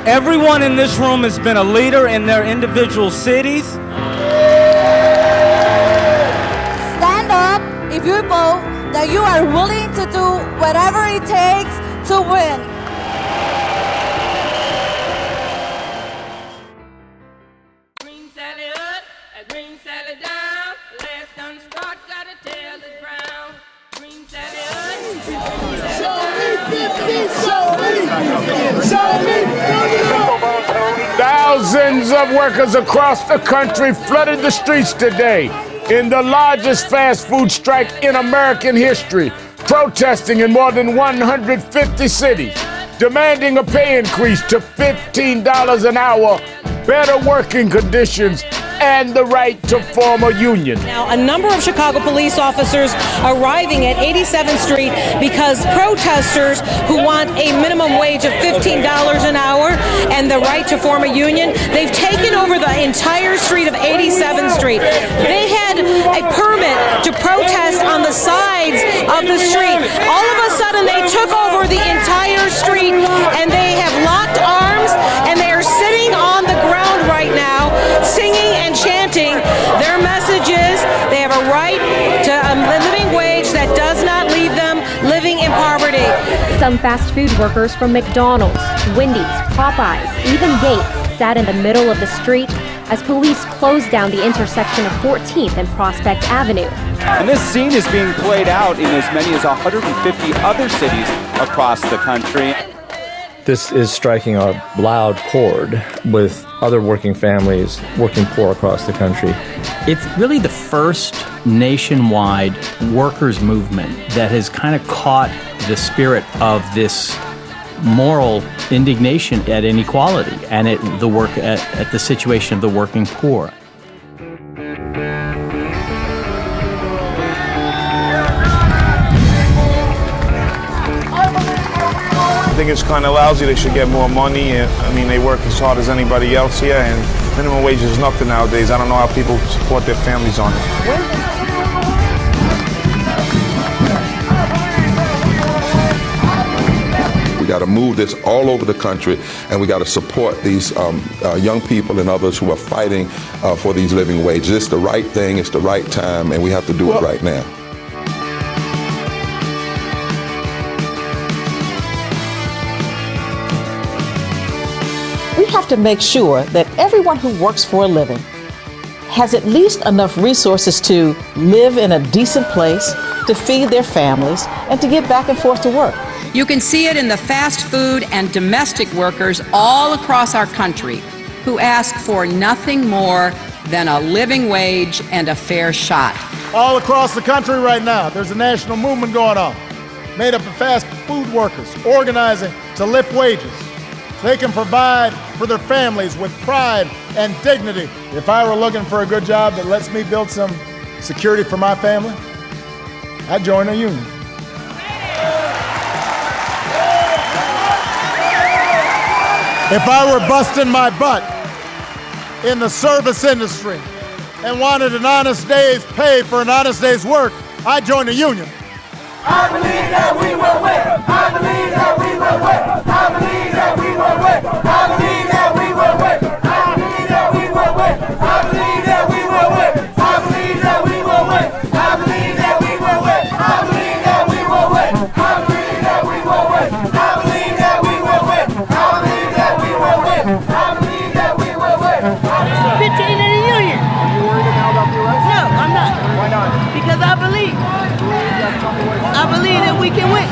Everyone in this room has been a leader in their individual cities. Stand up if you vote that you are willing to do whatever it takes to win. Green Sally up, a green Sally down. Last done start, gotta tell the ground. Green Sally up, green Sally down. Thousands of workers across the country flooded the streets today in the largest fast food strike in American history, protesting in more than 150 cities, demanding a pay increase to $15 an hour, better working conditions, and the right to form a union. Now, a number of Chicago police officers arriving at 87th Street because protesters who want a minimum wage of $15 an hour and the right to form a union, they've taken over the entire street of 87th Street. They had a permit to protest on the sides of the street. All of a sudden, they took over the entire street and they have locked arms and they are sitting on the ground right now, singing and chanting their messages. They have a right to a living wage that does not leave them living in poverty. Some fast food workers from McDonald's, Wendy's, Popeyes, even Gates sat in the middle of the street as police closed down the intersection of 14th and Prospect Avenue. And this scene is being played out in as many as 150 other cities across the country. This is striking a loud chord with other working families, working poor across the country. It's really the first nationwide workers' movement that has kind of caught the spirit of this moral indignation at inequality and at the situation of the working poor. I think it's kind of lousy. They should get more money. I mean, they work as hard as anybody else here, and minimum wage is nothing nowadays. I don't know how people support their families on it. We got to move this all over the country, and we got to support these young people and others who are fighting for these living wages. It's the right thing, it's the right time, and we have to do it right now. We have to make sure that everyone who works for a living has at least enough resources to live in a decent place, to feed their families, and to get back and forth to work. You can see it in the fast food and domestic workers all across our country who ask for nothing more than a living wage and a fair shot. All across the country right now, there's a national movement going on, made up of fast food workers organizing to lift wages so they can provide for their families with pride and dignity. If I were looking for a good job that lets me build some security for my family, I'd join a union. If I were busting my butt in the service industry and wanted an honest day's pay for an honest day's work, I'd join a union. I believe that we will win. I believe that we will win. I believe that we will win. I believe that we will win. I believe that we will win. I believe that we will win. I believe that we will win. I believe that we will win. I believe that we will win. I believe that we will win. I believe that we will win. I believe that we will win. I believe that we will win. 15 in the union. Are you worried now about the election? No, I'm not. Why not? Because I believe that we can win.